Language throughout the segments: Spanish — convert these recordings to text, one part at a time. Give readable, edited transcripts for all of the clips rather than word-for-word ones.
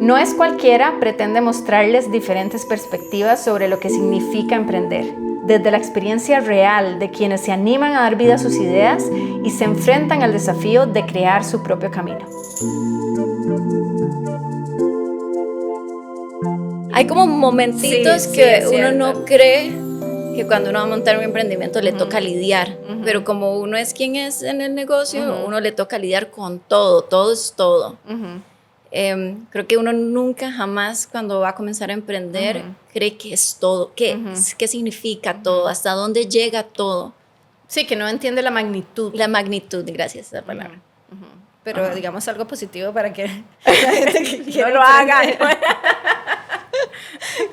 No es cualquiera pretende mostrarles diferentes perspectivas sobre lo que significa emprender, desde la experiencia real de quienes se animan a dar vida a sus ideas y se enfrentan al desafío de crear su propio camino. Hay como momentitos que uno no cree que cuando uno va a montar un emprendimiento le toca lidiar, pero como uno es quien es en el negocio, uno le toca lidiar con todo, todo es todo. Creo que uno nunca jamás cuando va a comenzar a emprender cree que es todo, qué significa todo, hasta dónde llega todo. Sí, que no entiende la magnitud. La magnitud, gracias a esa palabra. Pero digamos algo positivo para que la gente que no lo haga.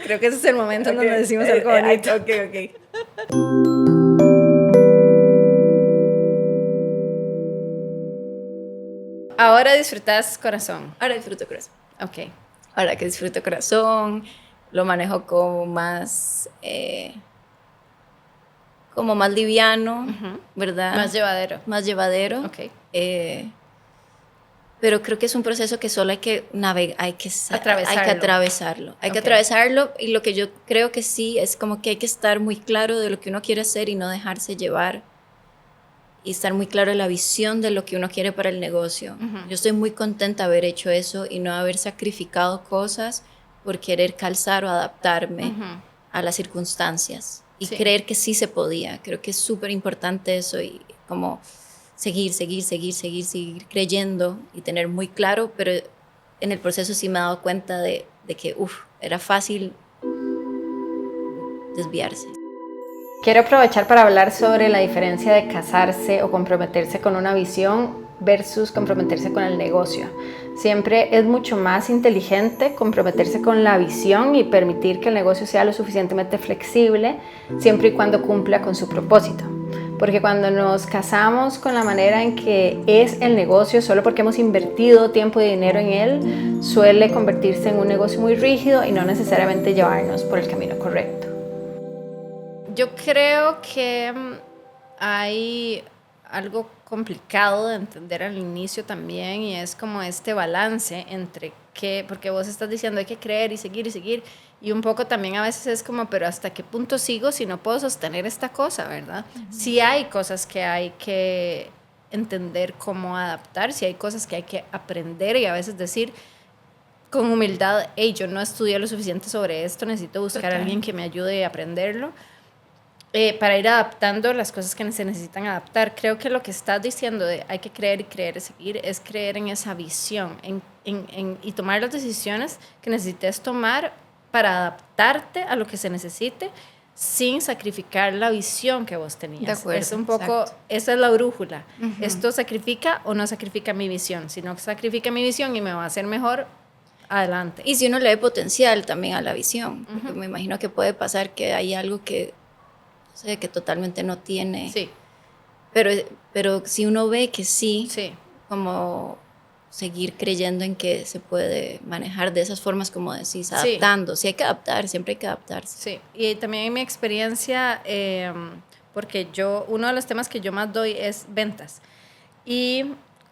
Creo que ese es el momento en donde decimos algo bonito. Ok. Ahora disfrutas corazón. Ahora disfruto corazón. Ok. Ahora que disfruto corazón, lo manejo como más liviano, ¿verdad? Más llevadero. Ok. Pero creo que es un proceso que solo hay que navegar, hay que atravesarlo. Hay que atravesarlo, y lo que yo creo que sí es como que hay que estar muy claro de lo que uno quiere hacer y no dejarse llevar, y estar muy claro de la visión de lo que uno quiere para el negocio. Yo estoy muy contenta de haber hecho eso y no haber sacrificado cosas por querer calzar o adaptarme a las circunstancias y creer que sí se podía. Creo que es súper importante eso, y como seguir creyendo y tener muy claro, pero en el proceso sí me he dado cuenta de que era fácil desviarse. Quiero aprovechar para hablar sobre la diferencia de casarse o comprometerse con una visión versus comprometerse con el negocio. Siempre es mucho más inteligente comprometerse con la visión y permitir que el negocio sea lo suficientemente flexible, siempre y cuando cumpla con su propósito. Porque cuando nos casamos con la manera en que es el negocio, solo porque hemos invertido tiempo y dinero en él, suele convertirse en un negocio muy rígido y no necesariamente llevarnos por el camino correcto. Yo creo que hay algo complicado de entender al inicio también, y es como este balance entre que, porque vos estás diciendo hay que creer y seguir, y un poco también a veces es como, pero ¿hasta qué punto sigo si no puedo sostener esta cosa, verdad? Sí hay cosas que hay que entender cómo adaptar, sí hay cosas que hay que aprender, y a veces decir con humildad, hey, yo no estudié lo suficiente sobre esto, necesito buscar a alguien que me ayude a aprenderlo. Para ir adaptando las cosas que se necesitan adaptar. Creo que lo que estás diciendo de hay que creer y seguir es creer en esa visión y tomar las decisiones que necesites tomar para adaptarte a lo que se necesite sin sacrificar la visión que vos tenías. De acuerdo, es un poco, esa es la brújula. ¿Esto sacrifica o no sacrifica mi visión? Si no sacrifica mi visión y me va a hacer mejor, adelante. Y si uno le da potencial también a la visión, porque me imagino que puede pasar que hay algo que totalmente no tiene. Sí. Pero si uno ve que sí, como seguir creyendo en que se puede manejar de esas formas, como decís, adaptando. Sí, hay que adaptar, siempre hay que adaptarse. Sí, y también en mi experiencia, porque uno de los temas que yo más doy es ventas. Y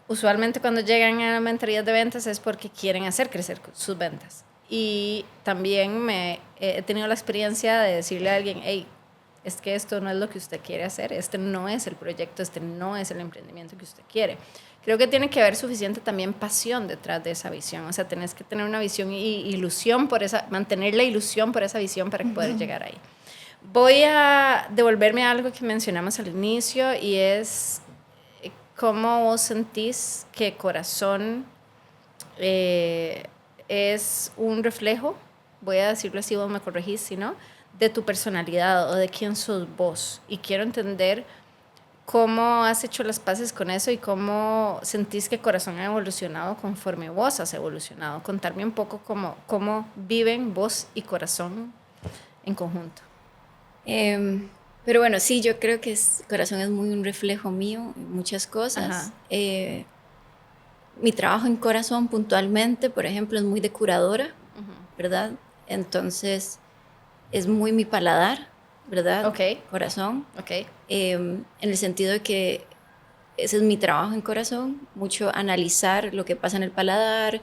usualmente cuando llegan a la mentoría de ventas es porque quieren hacer crecer sus ventas. Y también he tenido la experiencia de decirle a alguien, hey, es que esto no es lo que usted quiere hacer, este no es el proyecto, este no es el emprendimiento que usted quiere. Creo que tiene que haber suficiente también pasión detrás de esa visión, o sea, tenés que tener una visión y ilusión mantener la ilusión por esa visión para poder llegar ahí. Voy a devolverme a algo que mencionamos al inicio, y es cómo vos sentís que corazón es un reflejo, voy a decirlo así, vos me corregís si no, de tu personalidad o de quién sos vos. Y quiero entender cómo has hecho las paces con eso y cómo sentís que corazón ha evolucionado conforme vos has evolucionado. Contarme un poco cómo viven vos y corazón en conjunto. Pero bueno, sí, yo creo que corazón es muy un reflejo mío en muchas cosas. Mi trabajo en corazón puntualmente, por ejemplo, es muy de curadora, ¿verdad? Entonces es muy mi paladar, ¿verdad? Corazón. En el sentido de que ese es mi trabajo en corazón, mucho analizar lo que pasa en el paladar,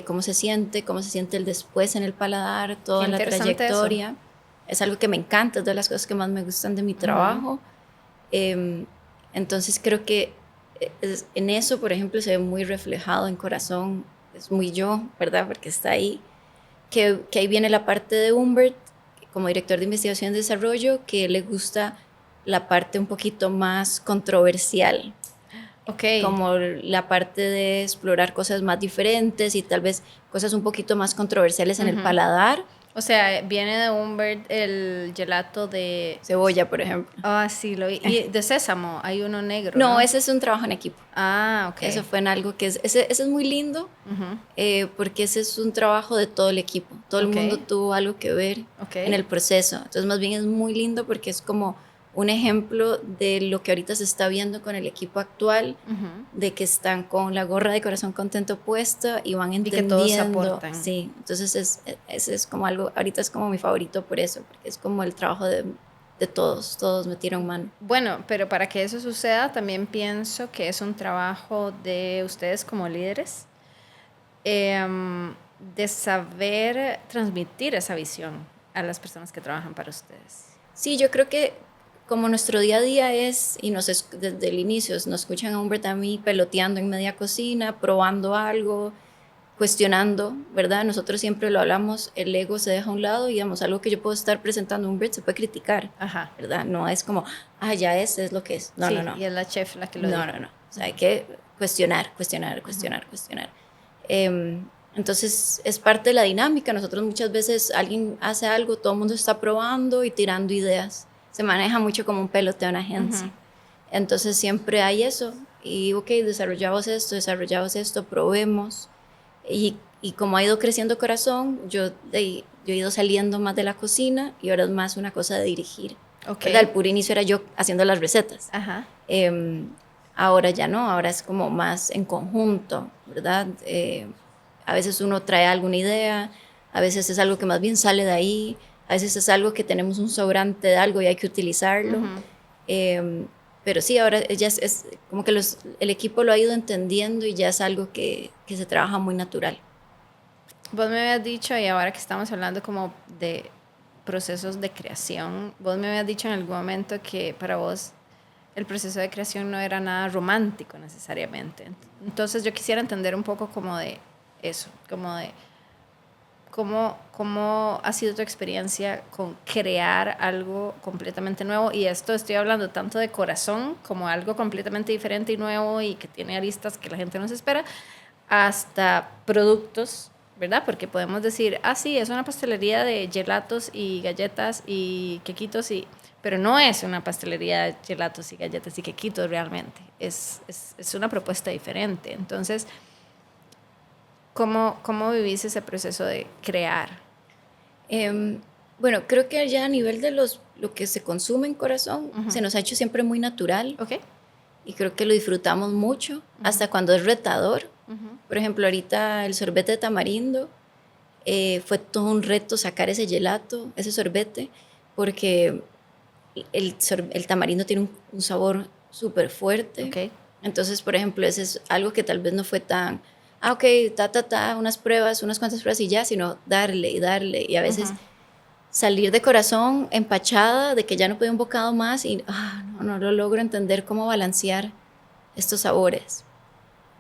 cómo se siente el después en el paladar, toda la trayectoria. Eso. Es algo que me encanta, es de las cosas que más me gustan de mi trabajo. Entonces creo que en eso, por ejemplo, se ve muy reflejado en Corazón, es muy yo, ¿verdad? Porque está ahí. Que ahí viene la parte de Humbert, como director de investigación y desarrollo, que le gusta la parte un poquito más controversial. Okay. Como la parte de explorar cosas más diferentes y tal vez cosas un poquito más controversiales en el paladar. O sea, viene de Humbert el gelato de... cebolla, por ejemplo. Ah, sí, lo vi. Y de sésamo, hay uno negro, ¿no? No, ese es un trabajo en equipo. Ah, ok. Eso fue en algo que ese es muy lindo, porque ese es un trabajo de todo el equipo. Todo el mundo tuvo algo que ver en el proceso. Entonces, más bien es muy lindo porque es como un ejemplo de lo que ahorita se está viendo con el equipo actual, de que están con la gorra de Corazón Contento puesta y van entendiendo. Y que todos aportan. Sí, entonces ese es como algo, ahorita es como mi favorito por eso, porque es como el trabajo de todos metieron mano. Bueno, pero para que eso suceda también pienso que es un trabajo de ustedes como líderes, de saber transmitir esa visión a las personas que trabajan para ustedes. Sí, yo creo que como nuestro día a día es, y desde el inicio nos escuchan a Humbert a mí peloteando en media cocina, probando algo, cuestionando, ¿verdad? Nosotros siempre lo hablamos, el ego se deja a un lado y digamos, algo que yo puedo estar presentando a Humbert se puede criticar, ¿verdad? No es como, ya es lo que es. No, sí, no. Y es la chef la que lo dice. No. O sea, hay que cuestionar. Entonces es parte de la dinámica. Nosotros muchas veces alguien hace algo, todo el mundo está probando y tirando ideas. Se maneja mucho como un peloteo en agencia. Entonces siempre hay eso. Y desarrollamos esto, probemos. Y como ha ido creciendo Corazón, yo he ido saliendo más de la cocina y ahora es más una cosa de dirigir. Al puro inicio era yo haciendo las recetas. Ahora ya no, ahora es como más en conjunto, ¿verdad? A veces uno trae alguna idea, a veces es algo que más bien sale de ahí, a veces es algo que tenemos un sobrante de algo y hay que utilizarlo. Pero sí, ahora ya es como que el equipo lo ha ido entendiendo y ya es algo que se trabaja muy natural. Vos me habías dicho, y ahora que estamos hablando como de procesos de creación, vos me habías dicho en algún momento que para vos el proceso de creación no era nada romántico necesariamente. Entonces yo quisiera entender un poco como de eso, como de cómo ha sido tu experiencia con crear algo completamente nuevo. Y esto estoy hablando tanto de Corazón como algo completamente diferente y nuevo y que tiene aristas que la gente no se espera, hasta productos, ¿verdad? Porque podemos decir, sí, es una pastelería de gelatos y galletas y quequitos, pero no es una pastelería de gelatos y galletas y quequitos realmente. Es una propuesta diferente. Entonces, ¿cómo vivís ese proceso de crear? Bueno, creo que ya a nivel de lo que se consume en Corazón, se nos ha hecho siempre muy natural. Y creo que lo disfrutamos mucho, hasta cuando es retador. Por ejemplo, ahorita el sorbete de tamarindo, fue todo un reto sacar ese gelato, ese sorbete, porque el tamarindo tiene un sabor súper fuerte. Entonces, por ejemplo, ese es algo que tal vez no fue tan, unas pruebas, unas cuantas pruebas y ya, sino darle. Y a veces salir de Corazón empachada de que ya no podía un bocado más y no lo logro entender cómo balancear estos sabores,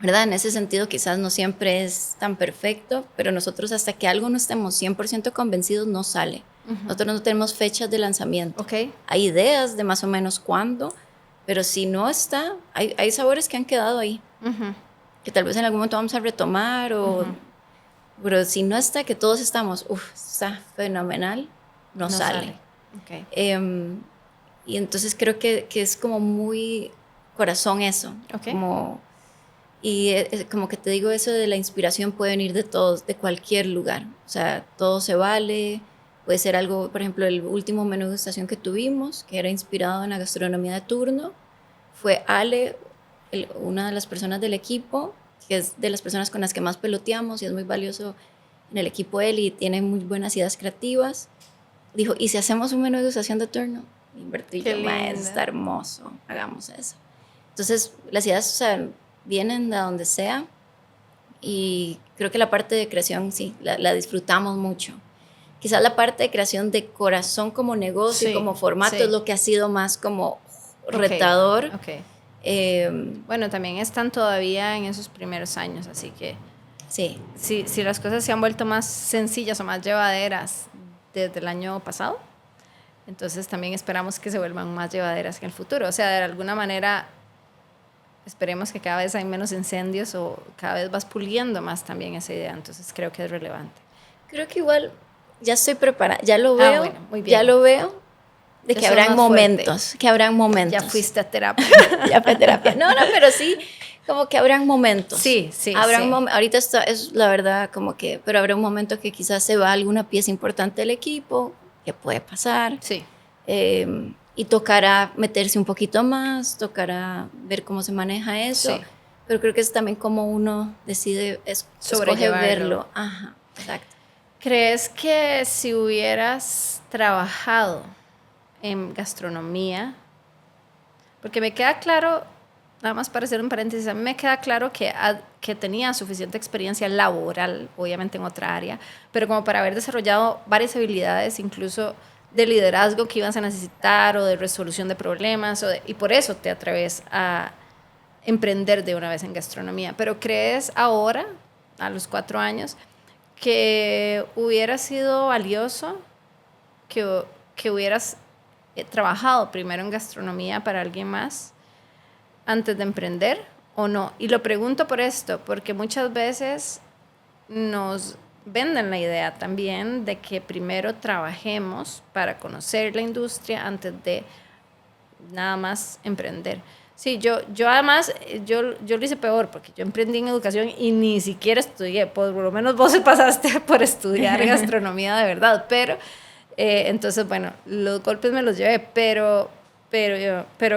¿verdad? En ese sentido quizás no siempre es tan perfecto, pero nosotros hasta que algo no estemos 100% convencidos no sale. Nosotros no tenemos fechas de lanzamiento. Hay ideas de más o menos cuándo, pero si no está, hay sabores que han quedado ahí, que tal vez en algún momento vamos a retomar, pero si no está, que todos estamos, está fenomenal, no sale. Y entonces creo que es como muy Corazón eso, como que te digo, eso de la inspiración puede venir de todos, de cualquier lugar, o sea, todo se vale. Puede ser algo, por ejemplo, el último menú de estación que tuvimos, que era inspirado en la gastronomía de turno, fue Ale, una de las personas del equipo, que es de las personas con las que más peloteamos y es muy valioso en el equipo él y tiene muy buenas ideas creativas. Dijo, ¿y si hacemos un menú de degustación de turno? Invertí yo, está hermoso, hagamos eso. Entonces, las ideas, o sea, vienen de donde sea, Y creo que la parte de creación, sí, la disfrutamos mucho. Quizás la parte de creación de corazón como negocio, sí, como formato, es lo que ha sido más como retador. Okay. Bueno, también están todavía en esos primeros años, así que sí. Si las cosas se han vuelto más sencillas o más llevaderas desde el año pasado, entonces también esperamos que se vuelvan más llevaderas en el futuro. O sea, de alguna manera esperemos que cada vez hay menos incendios o cada vez vas puliendo más también esa idea, entonces creo que es relevante. Creo que igual ya estoy preparada, ya lo veo, bueno, muy bien. Ya lo veo, de que habrán momentos, que habrán momentos. Ya fuiste a terapia. Ya fue terapia. No, pero sí, como que habrán momentos. Sí. Ahorita es la verdad como que, pero habrá un momento que quizás se va alguna pieza importante del equipo, que puede pasar. Sí. Y tocará meterse un poquito más, tocará ver cómo se maneja eso. Sí. Pero creo que es también como uno decide escoger verlo. Ajá, exacto. ¿Crees que si hubieras trabajado en gastronomía, porque me queda claro, nada más para hacer un paréntesis, a mí me queda claro que tenía suficiente experiencia laboral, obviamente en otra área, pero como para haber desarrollado varias habilidades, incluso de liderazgo que ibas a necesitar o de resolución de problemas, y por eso te atreves a emprender de una vez en gastronomía. Pero ¿crees ahora, a los 4 años, que hubiera sido valioso que hubieras trabajado primero en gastronomía para alguien más antes de emprender o no? Y lo pregunto por esto, porque muchas veces nos venden la idea también de que primero trabajemos para conocer la industria antes de nada más emprender. Sí, yo además, yo lo hice peor, porque yo emprendí en educación y ni siquiera estudié, por lo menos vos se pasaste por estudiar gastronomía de verdad, pero entonces, bueno, los golpes me los llevé, pero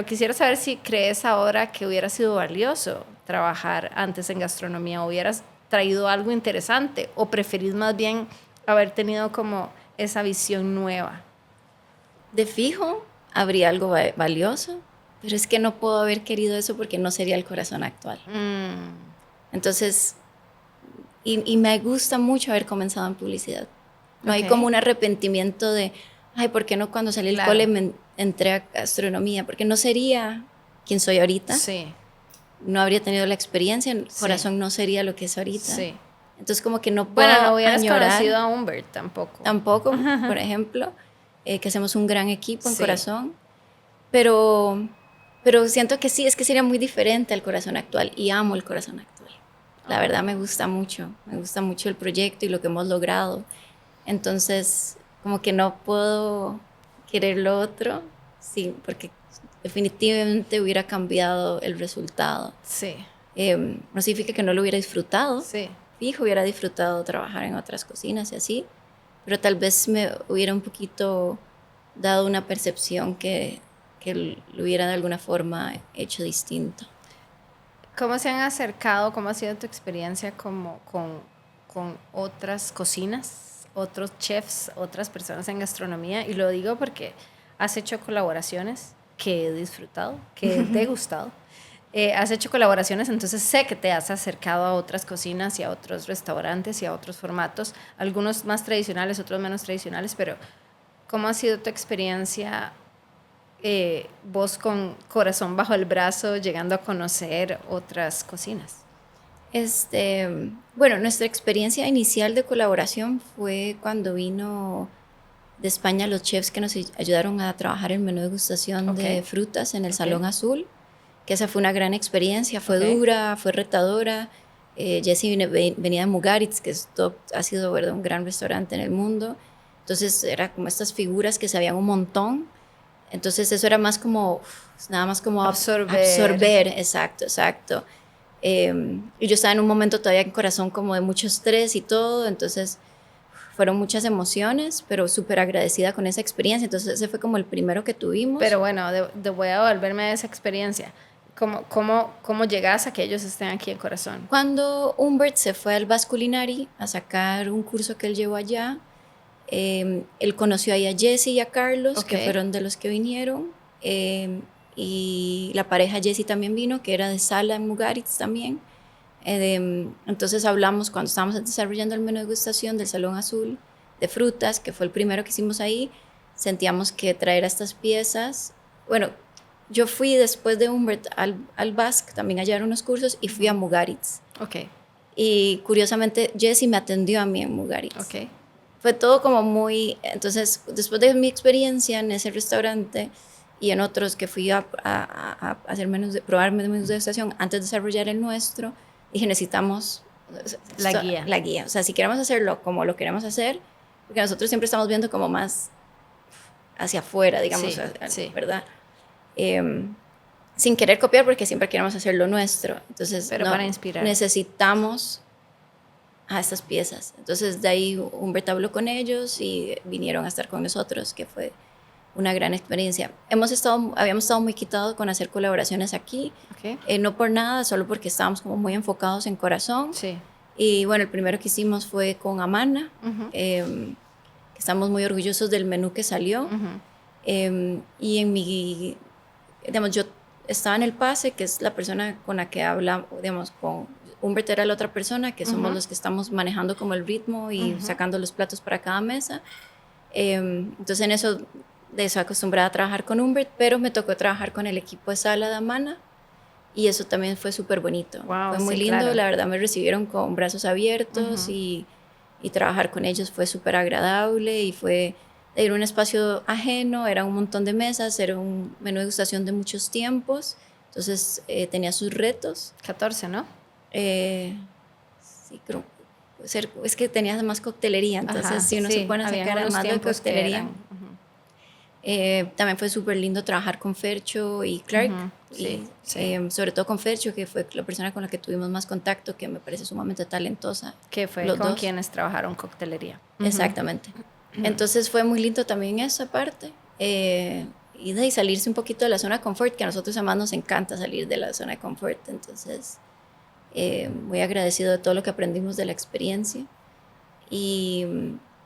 quisiera saber si crees ahora que hubiera sido valioso trabajar antes en gastronomía, hubieras traído algo interesante o preferís más bien haber tenido como esa visión nueva. De fijo, habría algo valioso. Pero es que no puedo haber querido eso porque no sería el corazón actual. Entonces, y me gusta mucho haber comenzado en publicidad. No hay como un arrepentimiento de, ay, ¿por qué no cuando salí del cole me entré a gastronomía? Porque no sería quien soy ahorita. Sí. No habría tenido la experiencia, el corazón no sería lo que es ahorita. Sí. Entonces como que no puedo no hubieras añorar. Conocido a Humbert tampoco. Tampoco, por ejemplo, que hacemos un gran equipo en corazón. Pero siento que sí, es que sería muy diferente al corazón actual y amo el corazón actual. La verdad me gusta mucho el proyecto y lo que hemos logrado. Entonces, como que no puedo querer lo otro, sí, porque definitivamente hubiera cambiado el resultado. Sí. No significa que no lo hubiera disfrutado. Sí. Fijo, hubiera disfrutado trabajar en otras cocinas y así, pero tal vez me hubiera un poquito dado una percepción que lo hubiera de alguna forma hecho distinto. ¿Cómo se han acercado, cómo ha sido tu experiencia como con otras cocinas, otros chefs, otras personas en gastronomía? Y lo digo porque has hecho colaboraciones que he disfrutado, que te he gustado. Has hecho colaboraciones, entonces sé que te has acercado a otras cocinas y a otros restaurantes y a otros formatos, algunos más tradicionales, otros menos tradicionales, pero ¿cómo ha sido tu experiencia vos con corazón bajo el brazo llegando a conocer otras cocinas? Bueno, nuestra experiencia inicial de colaboración fue cuando vino de España los chefs que nos ayudaron a trabajar el menú de degustación de frutas en el Salón Azul, que esa fue una gran experiencia, fue dura, fue retadora. Jessie venía de Mugaritz, que ha sido, ¿verdad?, un gran restaurante en el mundo. Entonces era como estas figuras que sabían un montón. Entonces eso era más como, nada más como absorber. Exacto. Y yo estaba en un momento todavía en corazón como de mucho estrés y todo, entonces fueron muchas emociones, pero súper agradecida con esa experiencia. Entonces ese fue como el primero que tuvimos. Pero bueno, voy a volverme a esa experiencia. ¿Cómo llegas a que ellos estén aquí en corazón? Cuando Humbert se fue al Basque Culinary a sacar un curso que él llevó allá, él conoció ahí a Jessie y a Carlos, que fueron de los que vinieron, y la pareja Jessie también vino, que era de Sala en Mugaritz también. Entonces hablamos cuando estábamos desarrollando el menú de degustación del Salón Azul de frutas, que fue el primero que hicimos ahí. Sentíamos que traer a estas piezas, bueno, yo fui después de Humbert al Basque, también a llevar unos cursos, y fui a Mugaritz. Okay. Y curiosamente Jessie me atendió a mí en Mugaritz. Okay. Fue todo como muy... Entonces, después de mi experiencia en ese restaurante y en otros que fui a hacer probar menús de degustación antes de desarrollar el nuestro, dije, necesitamos la guía. La guía. O sea, si queremos hacerlo como lo queremos hacer, porque nosotros siempre estamos viendo como más hacia afuera, digamos, sí. ¿verdad? Sin querer copiar, porque siempre queremos hacer lo nuestro. Entonces, pero para inspirar. Necesitamos a estas piezas. Entonces, de ahí Humbert habló con ellos y vinieron a estar con nosotros, que fue una gran experiencia. Habíamos estado muy quitados con hacer colaboraciones aquí. Okay. No por nada, solo porque estábamos como muy enfocados en corazón. Sí. Y bueno, el primero que hicimos fue con Amana, que estamos muy orgullosos del menú que salió. Y digamos, yo estaba en el pase, que es la persona con la que habla, digamos, con Humbert era la otra persona, que somos los que estamos manejando como el ritmo y sacando los platos para cada mesa. Entonces en eso, de eso acostumbrada a trabajar con Humbert, pero me tocó trabajar con el equipo de sala de Amana, y eso también fue súper bonito. Wow, fue muy lindo, claro. La verdad me recibieron con brazos abiertos y trabajar con ellos fue súper agradable, y era un espacio ajeno, era un montón de mesas, era un menú de degustación de muchos tiempos, entonces tenía sus retos. 14, ¿no? Sí, creo. Es que tenía más coctelería, entonces si uno se pone a sacar más de coctelería. También fue súper lindo trabajar con Fercho y Clark, sobre todo con Fercho, que fue la persona con la que tuvimos más contacto, que me parece sumamente talentosa. Que fue con quienes trabajaron coctelería. Exactamente. Entonces fue muy lindo también esa parte, y de ahí salirse un poquito de la zona de confort, que a nosotros además nos encanta salir de la zona de confort. Entonces muy agradecido de todo lo que aprendimos de la experiencia. Y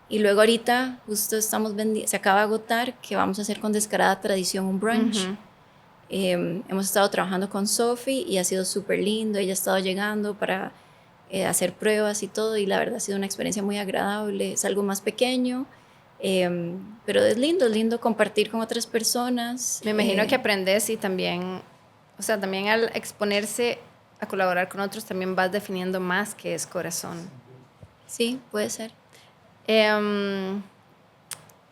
luego ahorita justo se acaba de agotar que vamos a hacer con Descarada Tradición un brunch. Hemos estado trabajando con Sophie y ha sido súper lindo. Ella ha estado llegando para hacer pruebas y todo, y la verdad ha sido una experiencia muy agradable. Es algo más pequeño, pero es lindo compartir con otras personas. Me imagino que aprendes, y también, o sea, también al exponerse a colaborar con otros también vas definiendo más qué es corazón. Sí, puede ser.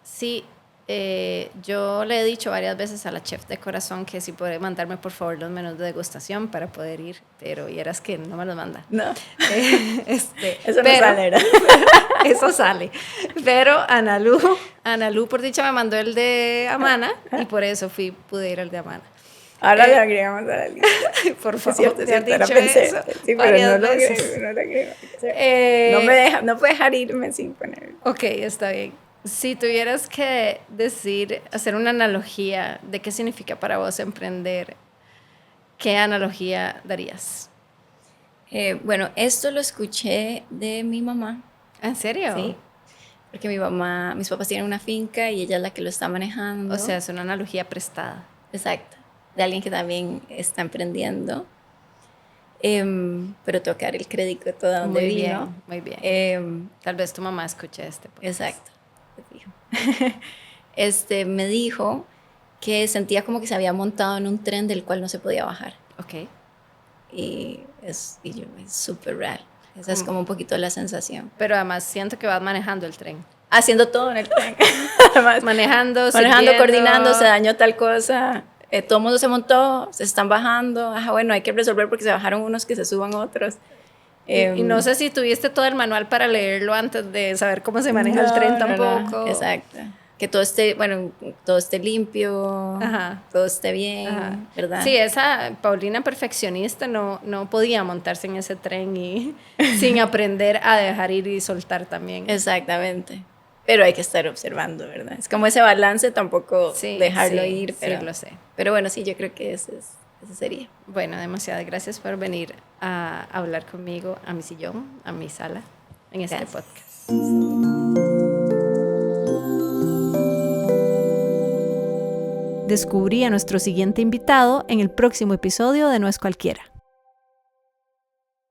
Sí, yo le he dicho varias veces a la chef de corazón que si puede mandarme por favor los menús de degustación para poder ir, pero vieras que no me los manda. No. Eso no sale, ¿no? Eso sale. Pero Analu por dicha me mandó el de Amana, y por eso pude ir al de Amana. Ahora le agregamos a la lista. Por favor, cierto, ahora pensé. Eso, sí, pero no lo agrego. No puedo dejar irme sin ponerlo. Ok, está bien. Si tuvieras que hacer una analogía de qué significa para vos emprender, ¿qué analogía darías? Bueno, esto lo escuché de mi mamá. ¿En serio? Sí, porque mis papás tienen una finca y ella es la que lo está manejando. O sea, es una analogía prestada. Exacto, de alguien que también está emprendiendo. Pero tengo que dar el crédito de todo donde vino. Muy bien. Tal vez tu mamá escuche este podcast. Exacto. Me dijo que sentía como que se había montado en un tren del cual no se podía bajar. Ok. Y es súper real. Esa es como un poquito la sensación. Pero además siento que vas manejando el tren. Haciendo todo en el tren. Además, manejando, coordinando, se dañó tal cosa. Todo el mundo se montó, se están bajando. Bueno, hay que resolver porque se bajaron unos, que se suban otros. Y no sé si tuviste todo el manual para leerlo antes de saber cómo se maneja el tren tampoco. No. Exacto. Que todo esté limpio, todo esté bien, ¿verdad? Sí, esa Paulina perfeccionista no podía montarse en ese tren sin aprender a dejar ir y soltar también. Exactamente. Pero hay que estar observando, ¿verdad? Es como ese balance, tampoco dejarlo ir. Pero, sí, lo sé. Pero bueno, sí, yo creo que ese sería. Bueno, demasiadas gracias por venir a hablar conmigo a mi sillón, a mi sala, en este podcast. Descubrí a nuestro siguiente invitado en el próximo episodio de No es Cualquiera.